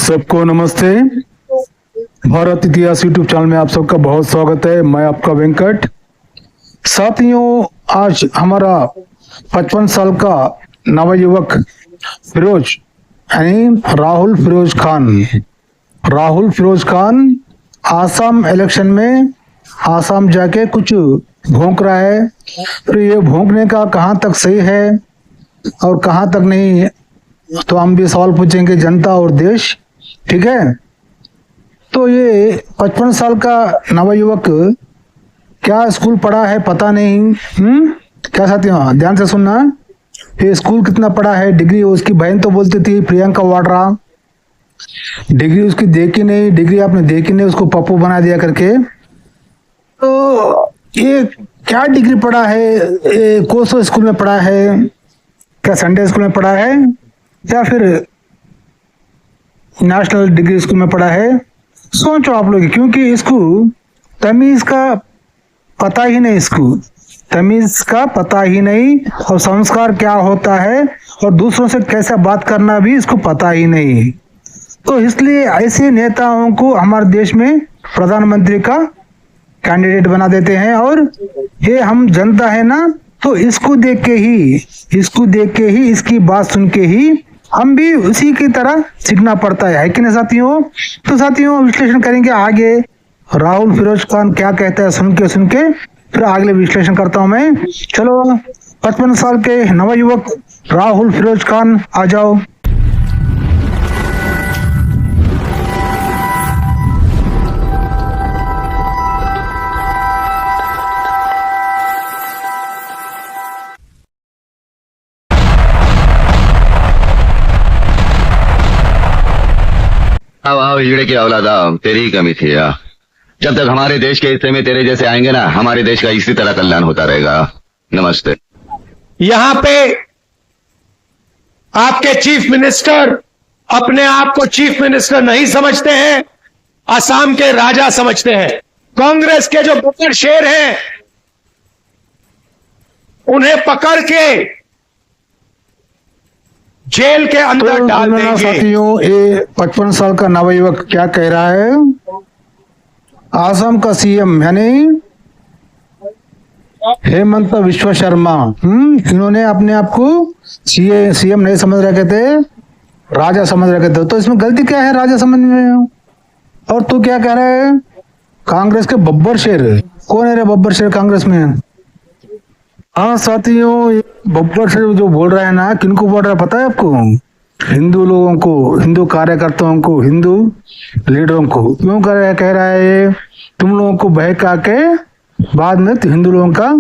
सबको नमस्ते। भारत इतिहास यूट्यूब चैनल में आप सबका बहुत स्वागत है। मैं आपका वेंकट। साथियों, आज हमारा 55 साल का नवयुवक फिरोज यानी राहुल फिरोज खान आसाम इलेक्शन में आसाम जाके कुछ भौंक रहा है। तो ये भौंकने का कहाँ तक सही है और कहाँ तक नहीं, तो हम भी सवाल पूछेंगे जनता और देश। ठीक है, तो ये 55 साल का नवयुवक क्या स्कूल पढ़ा है पता नहीं। क्या साथियों ध्यान से सुनना, ये स्कूल कितना पढ़ा है, डिग्री उसकी बहन तो बोलती थी प्रियंका वाड्रा, डिग्री उसकी देखी नहीं, डिग्री आपने देखी नहीं, उसको पप्पू बना दिया करके। तो ये क्या डिग्री पढ़ा है, कौन सा स्कूल में पढ़ा है, क्या संडे स्कूल में पढ़ा है या फिर नेशनल डिग्री स्कूल में पढ़ा है। सोचो आप लोग, क्योंकि इसको तमीज का पता ही नहीं, इसको तमीज का पता ही नहीं और संस्कार क्या होता है और दूसरों से कैसे बात करना भी इसको पता ही नहीं। तो इसलिए ऐसे नेताओं को हमारे देश में प्रधानमंत्री का कैंडिडेट बना देते हैं। और ये हम जनता है ना, तो इसको देख के ही इसकी बात सुन के ही हम भी उसी की तरह सीखना पड़ता है कि नहीं साथियों। तो साथियों विश्लेषण करेंगे आगे, राहुल फिरोज खान क्या कहता है सुन के फिर अगले विश्लेषण करता हूं मैं। चलो 55 साल के नवयुवक राहुल फिरोज खान आ जाओ। आओ हीरे की औलादा, तेरी ही कमी थी यार। जब तक हमारे देश के हिस्से में तेरे जैसे आएंगे ना, हमारे देश का इसी तरह कल्याण होता रहेगा। नमस्ते। यहां पे आपके चीफ मिनिस्टर अपने आप को चीफ मिनिस्टर नहीं समझते हैं, असम के राजा समझते हैं। कांग्रेस के जो बकर शेर हैं उन्हें पकड़ के जेल के अंदर डाल देंगे। साथियों ये 55 साल का नवयुवक क्या कह रहा है, आसाम का सीएम यानी हेमंत विश्व शर्मा, इन्होंने अपने आप को सीएम नहीं समझ रखे थे, राजा समझ रखे थे। तो इसमें गलती क्या है राजा समझने में? और तू क्या कह रहा है, कांग्रेस के बब्बर शेर। कौन है रे बब्बर शेर कांग्रेस में? हाँ साथियों, बब्बर शेर जो बोल रहा है ना, किनको बोल रहा है पता है आपको? हिंदू लोगों को, हिंदू कार्यकर्ताओं को, हिंदू लीडरों को। क्यों कह रहा है? तुम लोगों को बहका के बाद में हिंदू लोगों का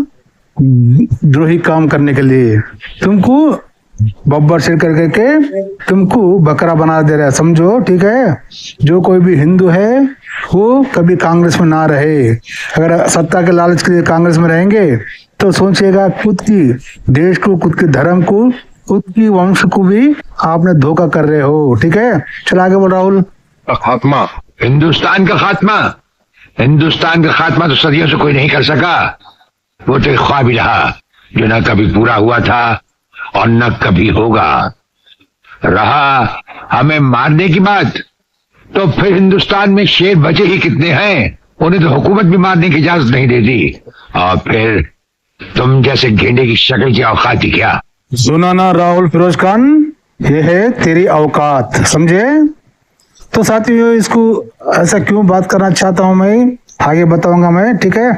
द्रोही काम करने के लिए तुमको बब्बर शेर करके तुमको बकरा बना दे रहा है, समझो। ठीक है, जो कोई भी हिंदू है वो कभी कांग्रेस में ना रहे। अगर सत्ता के लालच के लिए कांग्रेस में रहेंगे तो सोचिएगा खुद की देश को, खुद के धर्म को, खुद की वंश को भी आपने धोखा कर रहे हो। ठीक है, चल आगे बोल राहुल। खात्मा, हिंदुस्तान का खात्मा तो सदियों से कोई नहीं कर सका। वो तो एक ख्वाब ही रहा जो न कभी पूरा हुआ था और न कभी होगा। रहा हमें मारने की बात, तो फिर हिंदुस्तान में शेर बचे ही कितने हैं, उन्हें तो हुकूमत भी मारने की इजाजत नहीं देती। और फिर तुम जैसे गेंडे की शक्ल की औकात ही क्या? सुना ना राहुल फिरोज खान, ये है तेरी औकात, समझे? तो साथियों इसको ऐसा क्यों बात करना चाहता हूं मैं, आगे बताऊंगा मैं। ठीक है।